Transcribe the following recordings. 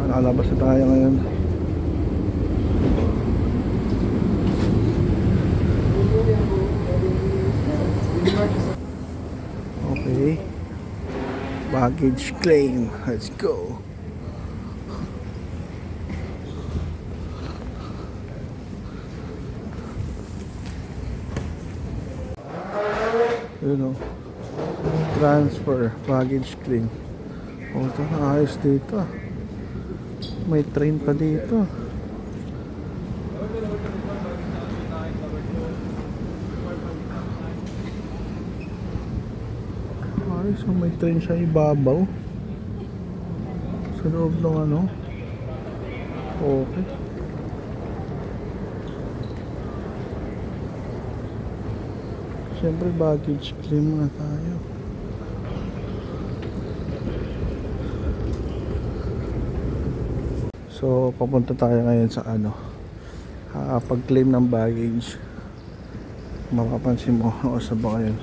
Nakalabas na tayo ngayon. Okay. Baggage claim. Let's go. Yun o. Transfer. Baggage claim. O, ito ayos dito. May train pa dito. Ayos, may train sa ibabaw. Sa loob ng ano. Okay. Siyempre baggage claim na tayo. So papunta tayo ngayon sa ano, pag-claim ng baggage. Mapapansin mo, o sa ba ngayon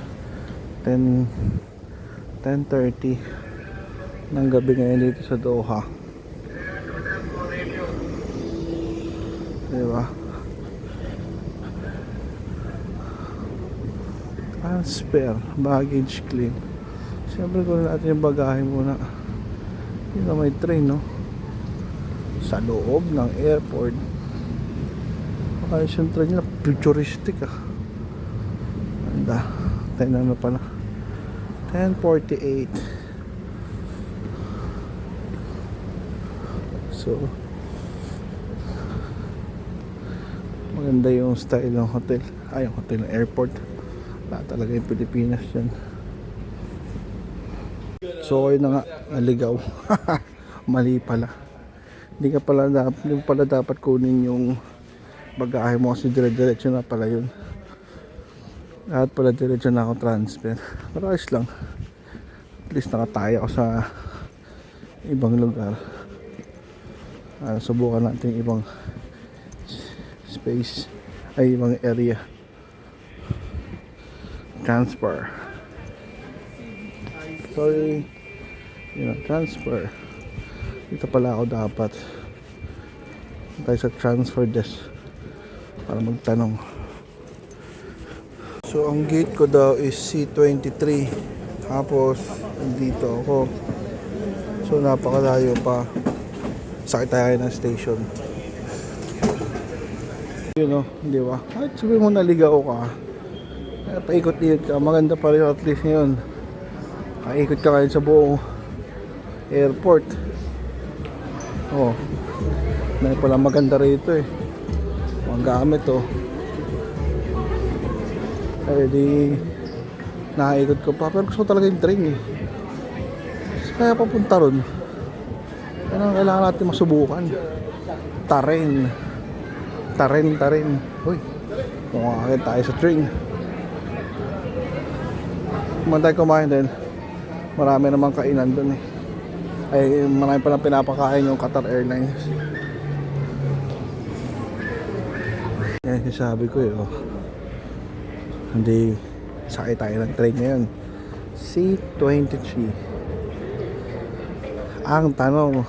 10:30 ng gabi ngayon dito sa Doha. Diba? Transfer, baggage claim. Siyempre kunin natin yung bagahe muna. Yun na, may train, no? Sa loob ng airport. Ayos yung train na, futuristic ah. Ganda. Tayo na pala 10:48. So maganda yung style ng hotel. Ay, yung hotel ng airport. Wala talaga yung Pilipinas dyan. So ayun na nga, naligaw. Mali pala. Hindi pala dapat kunin yung bagahe mo kasi dire-diretso na pala yun. Lahat pala diretso na ako transfer. Pero ayos lang. At least nakataya ako sa ibang lugar. Subukan natin ibang space, ay ibang area. Transfer. Sorry. Transfer. Dito pala ako dapat. Tayo sa transfer desk para magtanong. So ang gate ko daw is C23. Tapos dito ako. So napakalayo pa. Sakit tayo ng station. Yun o, di ba? Kahit sabihin mo naligaw ka, paikot-ikot ka, maganda pa rin at least ngayon. Paikot ka ngayon sa buong airport. Oh, dahil pala maganda rito eh. Mga gamit oh. Ay di nakaikot ko pa, pero gusto ko talaga yung train eh. Kaya papunta ron, yan ang kailangan natin masubukan. Taren. Uy, kumakakit tayo sa train. Kumantay kumain din. Marami namang kainan dun eh. Ay, marami palang pinapakain yung Qatar Airlines. Yan sabi ko eh oh. Hindi sakay tayo ng train ngayon. C23. Ang tanong,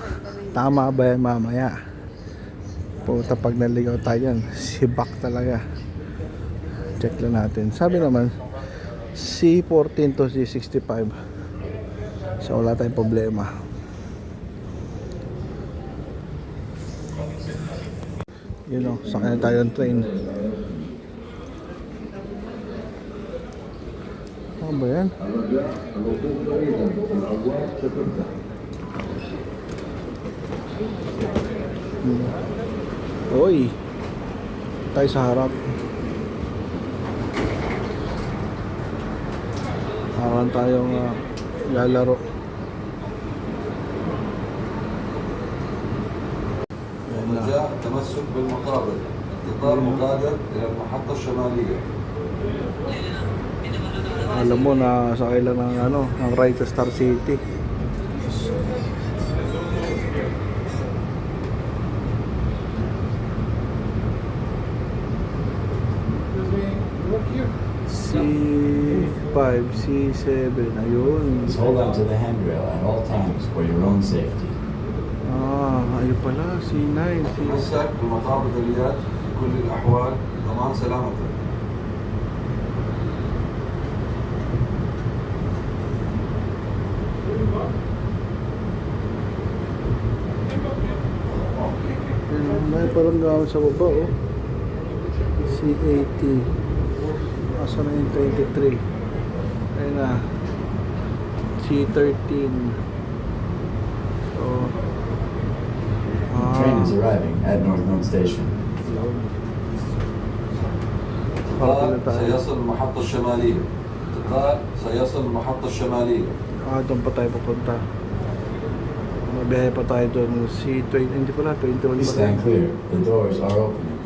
tama ba yan mamaya? Puta, pag naligaw tayo yan, sibak talaga. Check lang natin. Sabi naman C14 to C65. So wala tayong problema. Yun o, sakay na tayo ng train. Ano ba yan? Uy, tayo sa harap. Parang tayong lalaro. رجاء التمسك بالمقابل. القطار مغادر إلى المحطة الشمالية. Alam mo na sakay lang ng ride sa Star City. C5, C7, ayun. Hold on to the handrail at all times for your own safety. Ayun pala, C9. تمسك بمطار بدريات في كل الأحوال لضمان سلامتك. May parang gamit sa baba, oh. C80. Asa na yung 23? Ayun na. C13. So, Train is arriving at North Nome Station. القطار سيصل المحطة الشمالية. القطار سيصل المحطة الشمالية. Doon pa tayo pupunta. Mabiyahe pa tayo doon. C20, hindi pala, 21 Please pa. stand clear. The doors are opening.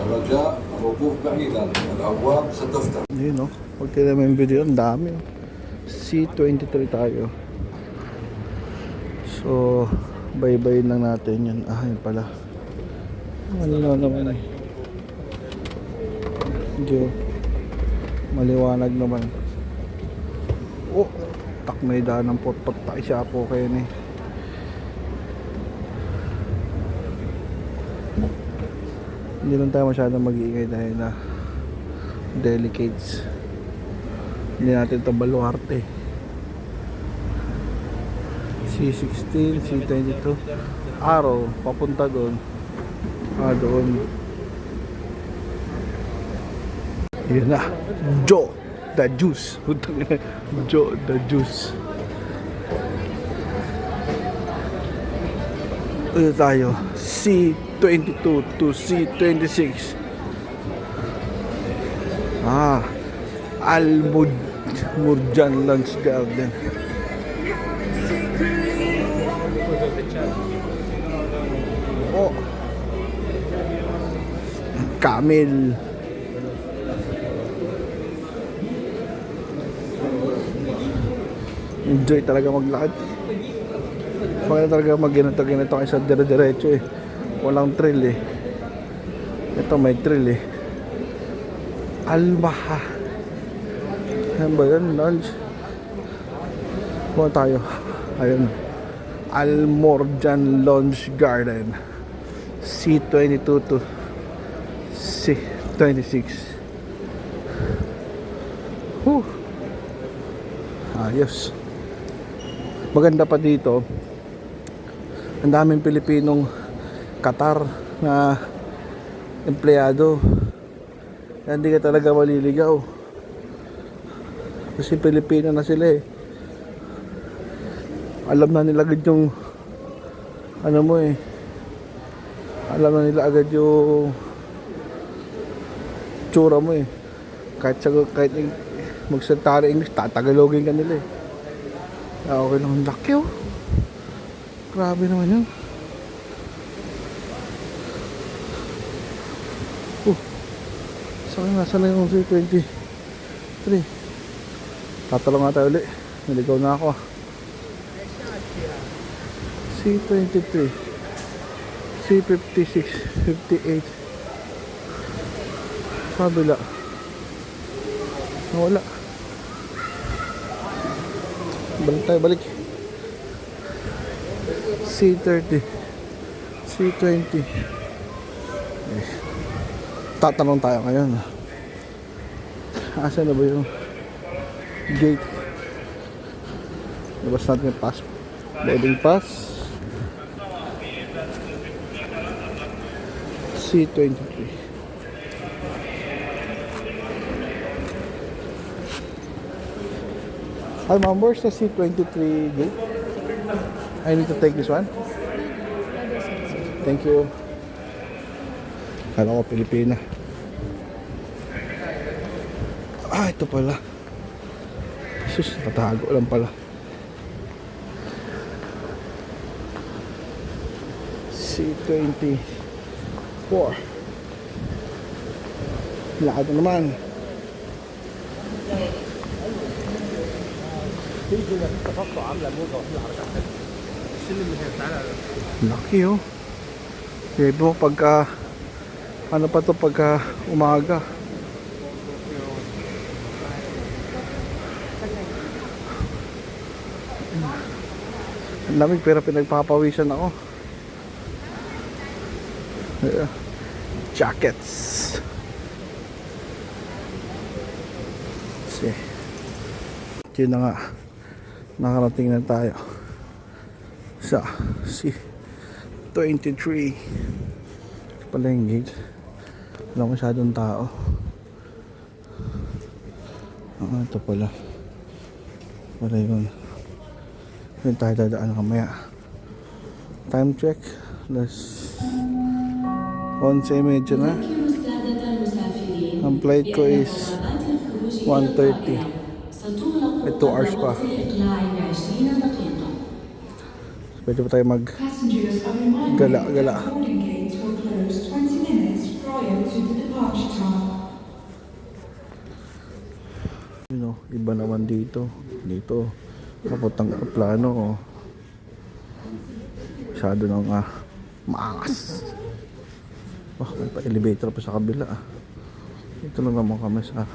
الرجاء الوقوف بعيدا، الأبواب ستفتح. Yun, no? Huwag tayo naman yung video, ang dami. Oh. C23 tayo. So, bye-bye lang natin yun. Yun pala. Malinaw naman eh. Medyo maliwanag naman. Oh, tak may daan ng pot-pot tayo siya po kayo eh. Hindi lang tayo masyadong mag-iingay dahil na delicates. Hindi natin ito baluarte. C16, C22 araw, papunta doon. Doon. Yun na, Joe the Juice. Joe the Juice. Ito tayo, C22 to C26. Al-Murjan Lunch Garden. Oh, Camel. Enjoy talaga maglakad. Maganda talaga mag-ganito kaysa dire-diretso eh. Walang thrill eh. Ito may thrill eh. Almaha. Ano ba yan? Lunch. Buwan tayo. Ayun. Al-Murjan Lounge Garden. C22 to C26. Ayos. Maganda pa dito. Ang daming Pilipinong Qatar na empleyado. Hindi ka talaga maliligaw. Kasi Pilipino na sila eh. Alam na nila agad yung ano mo eh. Alam na nila agad yung tsura mo eh. Kahit magsalita rin English, tatagalogin ka nila eh. Okay naman, laki oh. Grabe naman yun. Saan na yung C23? Tatalong nga tayo ulit. Naligaw na ako. C23, C56, 58. Kabila. Wala. Balik tayo, balik. C30, C20. Tatanong tayo ngayon. Asan na ba yung gate? Labas natin yung pass. Boarding pass. C23. Hi ma'am, where's the C23 gate? I need to take this one. Thank you. Kala ko Pilipina. Ito pala. Sus, natago lang pala. C24. Lakad na naman. Laki oh. Bebo pagka ano pa to pagka umaga. Lamig pero pinagpapawisan ako. Jackets. See. Yun na nga. Nakarating na tayo sa C23. Ito pala yung gate. Wala masyadong tao. Ito pala. Wala yun. Yun tayo dadaan kamaya. Time check. Let's 11:30 na. Ang flight ko is 1:30. May 2 hours pa. Pwede pa tayo mag-gala-gala. You know, iba naman dito. Dito, papuntang aeroplano. Oh. Masyado nang maangas. Oh, may pa-elevator pa sa kabila. Ito lang naman kami sa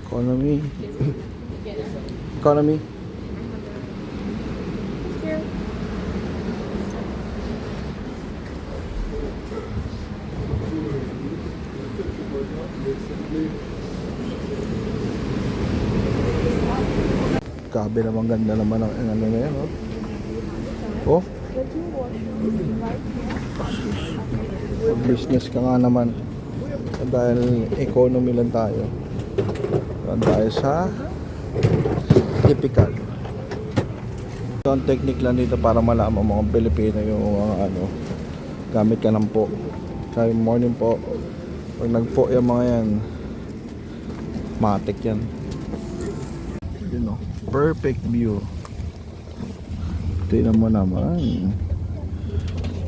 economy. Economy. Kabe naman, ganda naman ang ano na yan, oh. Oh. Business ka nga naman. Dahil economy lang tayo. Tayo sa typical. Ito ang technique lang dito para malaman mga Pilipino yung ano, gamit ka ng po. Sabi morning po. Pag nagpo yung mga yan, matik yan. You know, perfect view. Tingnan mo naman.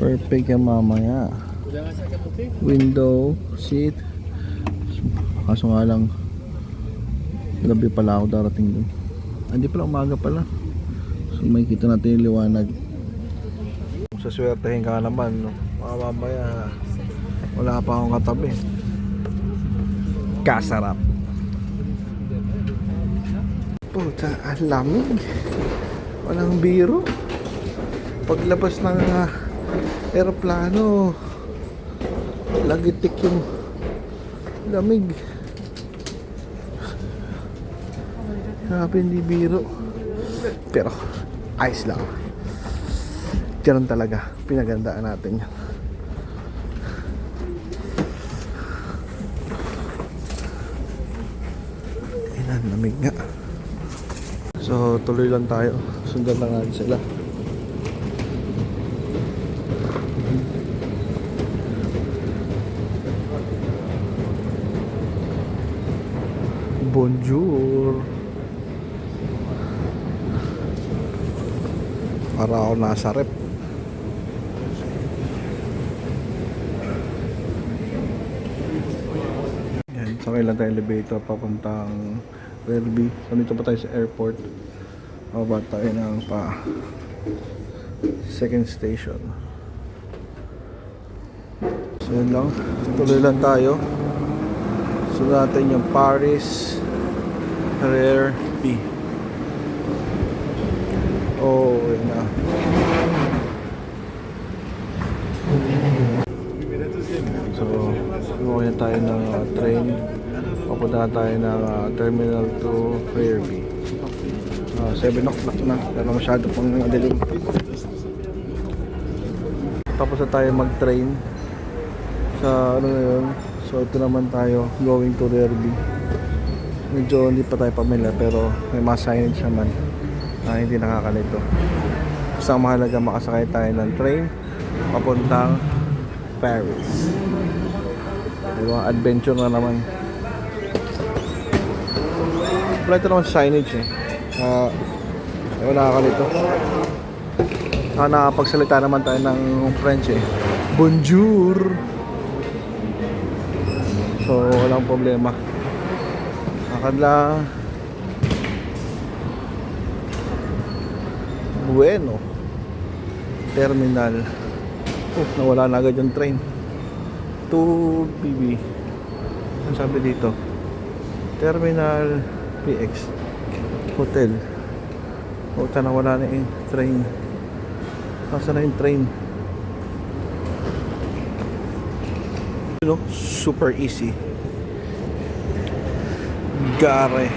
Perfect yan mamaya. Window, seat. Kaso nga lang, gabi pala ako darating dun. Hindi pala, umaga pala. So may kita natin yung liwanag. Kung saswertehin ka naman, no? Mamaya wala pa akong katabi. Kasarap. Puta, ang lamig. Walang biro. Paglabas ng aeroplano, lagitik yung lamig. Grabe, hindi biro. Pero ayos lang. Ganun talaga. Pinagandaan natin yan. Ayan, lamig nga. So tuloy lang tayo. Sundan lang natin sila. Bonjour. Para ako nasa rep. Yan, sakay lang tayo elevator papuntang Derby. So dito pa tayo sa airport. Bababa tayo ng pa second station. So yun lang. Tuloy lang tayo. So natin yung Paris Rare B. Oh, yun na. So, gawin na tayo ng train. Papunta tayo ng Terminal 2 Rare B. 7 o'clock na. Pero masyado pang dilim. Tapos na tayo mag-train sa ano na yun. So ito naman tayo going to Rare B. Medyo hindi pa tayo pamilya pero may mga signage naman na hindi nakakalito. Basta mahalaga makasakay tayo ng train papuntang Paris. Diba? Adventure na naman. Wala ito naman signage eh. Ayaw nakakalito. Nakapagsalita naman tayo ng French eh. Bonjour! So walang problema. Lakad lang. Bueno. Terminal. Oh, nawala na agad yung train. To PB. Ano sabi dito? Terminal PX. hotel. Puta na, wala na yung train. Nasaan na yung train? You know, super easy. Gare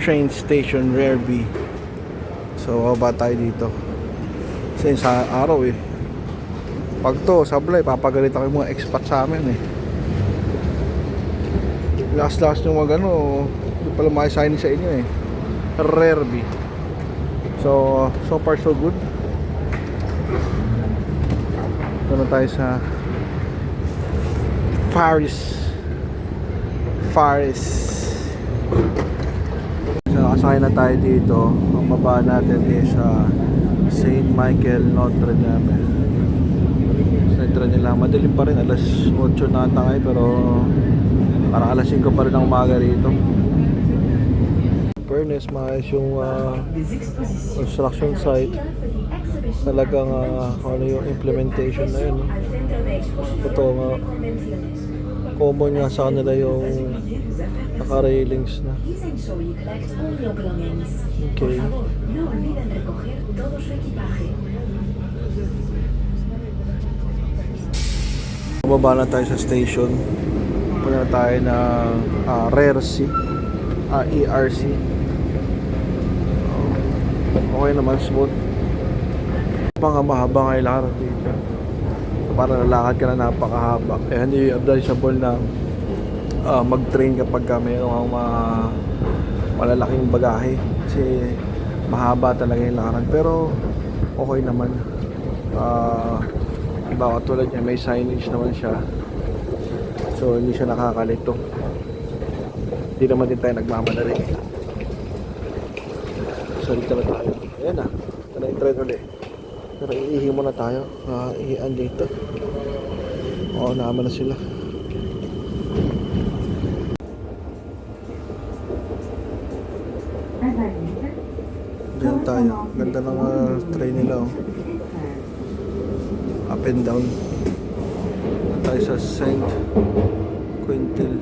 train station Rareby. So baba tayo dito. Kasi sa araw eh. Pag to sablay, papagalit ako yung mga expat sa amin eh. Last yung mga ano, hindi pala makasign sa inyo eh. Rareby. So far so good. Doon tayo sa Paris. So nakasakay na tayo dito. Ang baba natin is St. Michael Notre Dame. Centro nila, madilim pa rin, alas 8 na ata ngayon, pero parang alas 5 pa rin ang umaga rito. Fairness, maayos yung construction site. Talagang ano yung implementation na yun. Ito nga, common nga sa kanila yung naka-railings na. Okay. Baba na tayo sa station. Punta na tayo ng ERC. Okay naman, smooth. Pang mahaba nga ilarap dito. So, para lalakad ka na napakahaba. Eh hindi advisable na mag-train kapag mayroong malalaking bagahe. Kasi mahaba talaga yung lakad. Pero okay naman. Iba katulad niya, may signage naman siya. So hindi siya nakakalito. Hindi naman din tayo nagmamadali. Salita na tayo. Ayan na. Ito na yung train ulit. Pero iihi muna tayo. Iihan dito. Oo, naman na sila. Diyan tayo. Ganda ng train nila. Oh. Up and down. Tayo sa St. Quintil.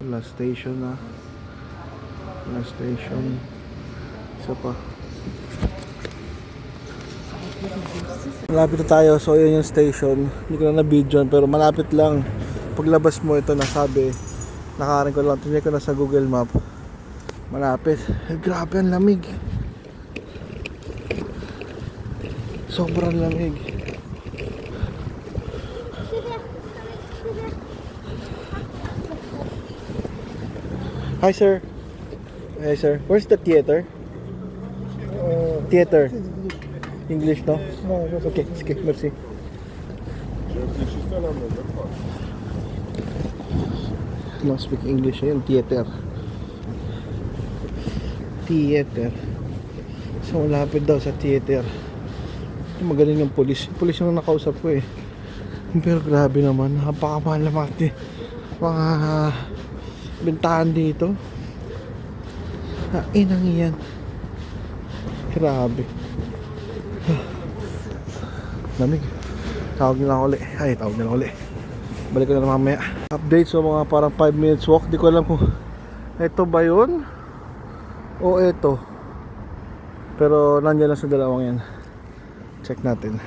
Last station na. Last station. Isa pa. Malapit na tayo. So yun yung station. Hindi ko na na-video pero malapit lang. Paglabas mo ito nasabi. Nakarin ko lang. Tingnan ko na sa Google Map. Malapit. Grabe ang lamig. Sobrang lamig. Hi sir. Hi sir. Where's the theater? Theater. English, no? No, that's okay. Okay, merci. No speak English. Ayun, theater. Theater. So, malapit daw sa theater. Magaling yung pulis. Pulis yung nakausap ko eh. Pero grabe naman. Napakamahal na mga bentahan dito. Inang yan. Grabe. Lamig. Tawag nila ulit. Ay, tawag nila ulit. Balik ko na lang mamaya. Update. So mga parang 5 minutes walk. Di ko alam kung ito ba yun o ito. Pero nandiyan lang sa dalawang yan. Check natin.